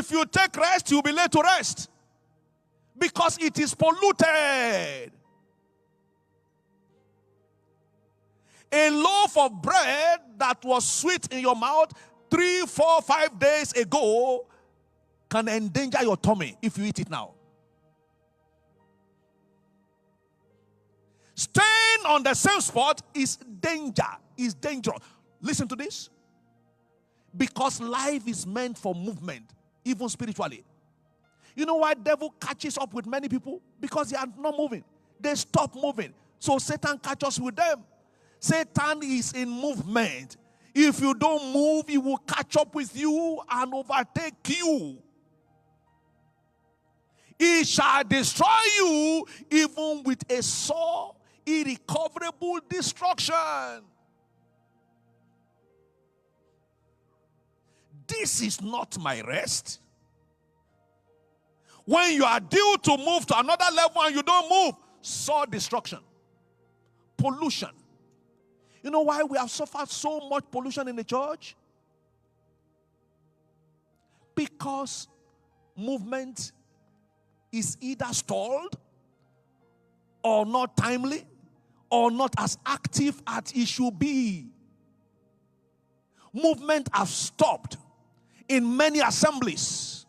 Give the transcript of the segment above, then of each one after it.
If you take rest, you'll be late to rest. Because it is polluted. A loaf of bread that was sweet in your mouth 3, 4, 5 days ago can endanger your tummy if you eat it now. Staying on the same spot is danger, is dangerous. Listen to this. Because life is meant for movement, even spiritually. You know why the devil catches up with many people? Because they are not moving. They stop moving. So Satan catches with them. Satan is in movement. If you don't move, he will catch up with you and overtake you. He shall destroy you even with a sore, irrecoverable destruction. This is not my rest. When you are due to move to another level and you don't move, sore destruction, pollution. You know why we have suffered so much pollution in the church? Because movement is either stalled or not timely or not as active as it should be. Movement has stopped in many assemblies.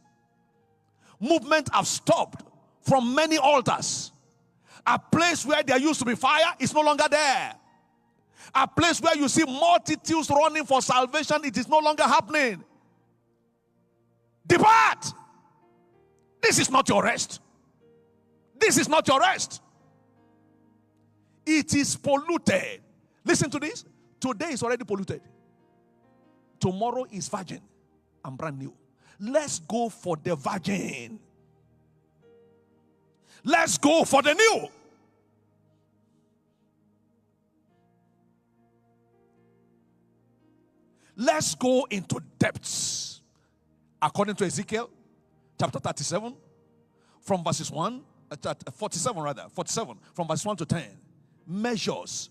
Movement have stopped from many altars. A place where there used to be fire is no longer there. A place where you see multitudes running for salvation, it is no longer happening. Depart. This is not your rest. This is not your rest. It is polluted. Listen to this. Today is already polluted. Tomorrow is virgin and brand new. Let's go for the virgin. Let's go for the new. Let's go into depths. According to Ezekiel chapter 37, from verses 47, from verse 1 to 10. Measures.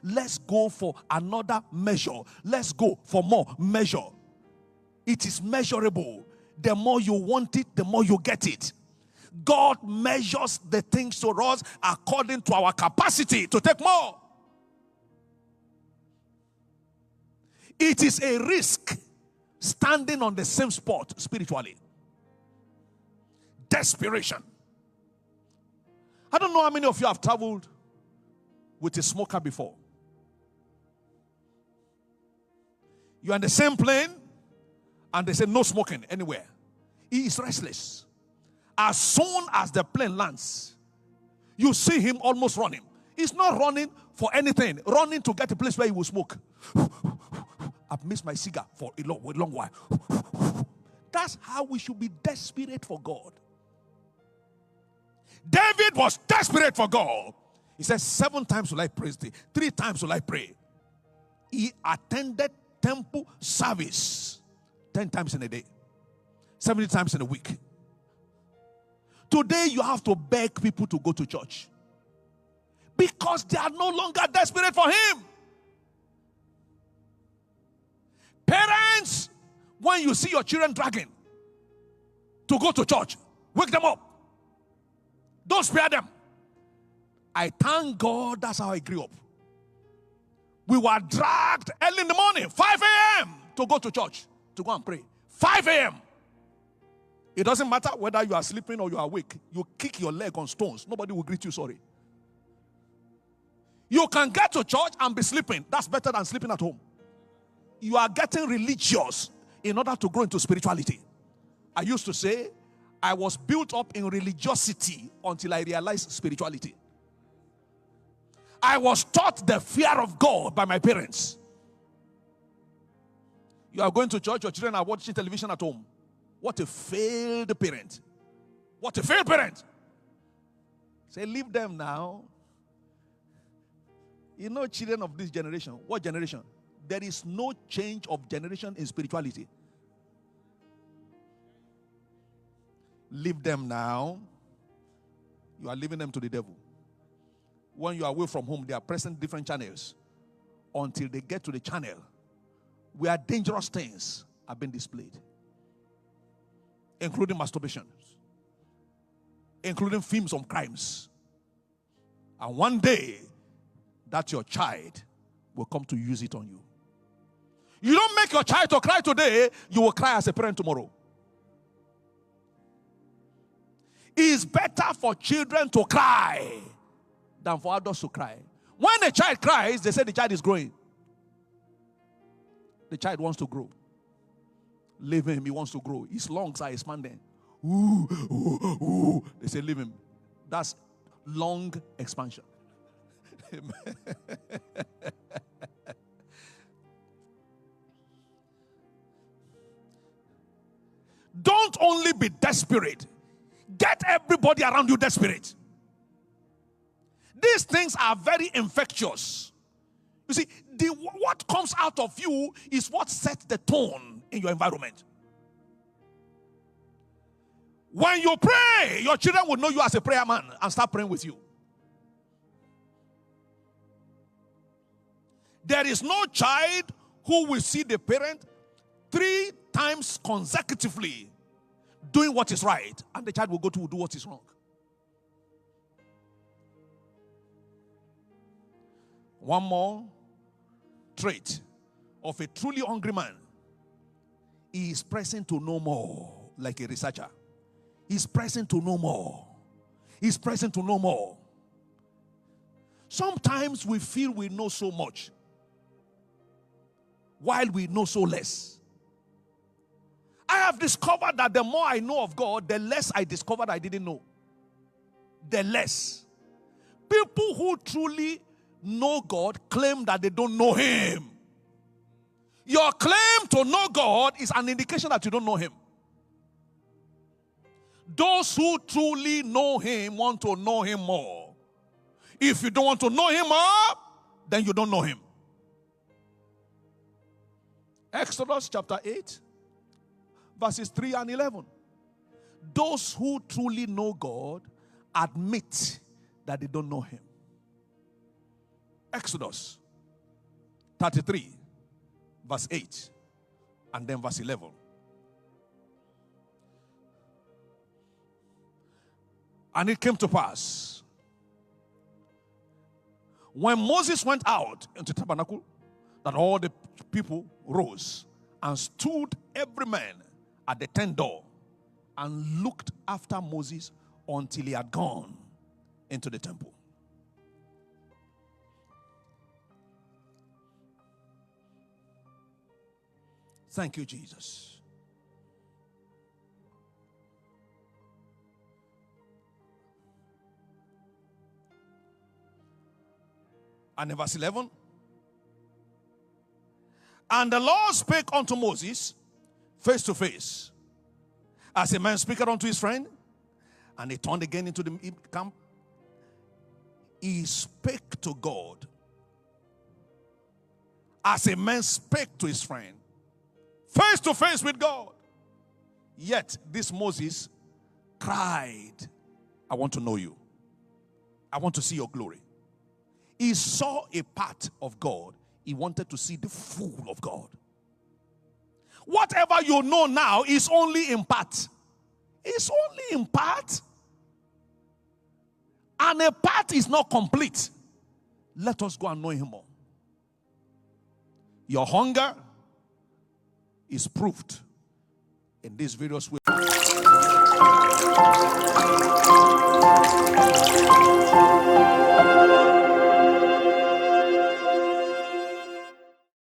Let's go for another measure. Let's go for more measure. It is measurable. The more you want it, the more you get it. God measures the things to us according to our capacity to take more. It is a risk standing on the same spot spiritually. Desperation. I don't know how many of you have traveled with a smoker before. You're on the same plane and they say no smoking anywhere. He is restless. As soon as the plane lands, you see him almost running. He's not running for anything, running to get a place where he will smoke. I've missed my cigar for a long while. That's how we should be desperate for God. David was desperate for God. He says, 7 times will I praise thee, 3 times will I pray. He attended temple service 10 times in a day, 70 times in a week. Today you have to beg people to go to church because they are no longer desperate for him. Parents, when you see your children dragging to go to church, wake them up. Don't spare them. I thank God that's how I grew up. We were dragged early in the morning, 5 a.m. to go to church, to go and pray. 5 a.m. It doesn't matter whether you are sleeping or you are awake. You kick your leg on stones. Nobody will greet you sorry. You can get to church and be sleeping. That's better than sleeping at home. You are getting religious in order to grow into spirituality. I used to say, I was built up in religiosity until I realized spirituality. I was taught the fear of God by my parents. You are going to church, your children are watching television at home. What a failed parent. What a failed parent. Say, leave them now. You know, children of this generation. What generation? There is no change of generation in spirituality. Leave them now. You are leaving them to the devil. When you are away from home, they are pressing different channels until they get to the channel where dangerous things have been displayed. including masturbation, including films on crimes. And one day, that your child will come to use it on you. You don't make your child to cry today, you will cry as a parent tomorrow. It's better for children to cry than for adults to cry. When a child cries, they say the child is growing. The child wants to grow. Leave him, he wants to grow. His lungs are expanding. Ooh, ooh, ooh. They say leave him. That's lung expansion. Don't only be desperate. Get everybody around you desperate. These things are very infectious. You see, what comes out of you is what sets the tone in your environment. When you pray, your children will know you as a prayer man and start praying with you. There is no child who will see the parent 3 times consecutively doing what is right, and the child will go to do what is wrong. One more trait of a truly hungry man: he is pressing to know more, like a researcher. He's pressing to know more. He's pressing to know more. Sometimes we feel we know so much, while we know so less. I have discovered that the more I know of God, the less I discovered I didn't know. The less. People who truly know God claim that they don't know Him. Your claim to know God is an indication that you don't know Him. Those who truly know Him want to know Him more. If you don't want to know Him more, then you don't know Him. Exodus chapter 8, verses 3 and 11. Those who truly know God admit that they don't know Him. Exodus 33, verse 8, and then verse 11. And it came to pass, when Moses went out into the tabernacle, that all the people rose and stood every man at the tent door and looked after Moses until he had gone into the temple. Thank you, Jesus. And in verse 11, and the Lord spake unto Moses face to face, as a man speaketh unto his friend. And he turned again into the camp. He spake to God as a man spake to his friend, face to face with God. Yet this Moses cried, I want to know you. I want to see your glory. He saw a part of God. He wanted to see the full of God. Whatever you know now is only in part. It's only in part. And a part is not complete. Let us go and know Him more. Your hunger is proved in these various ways.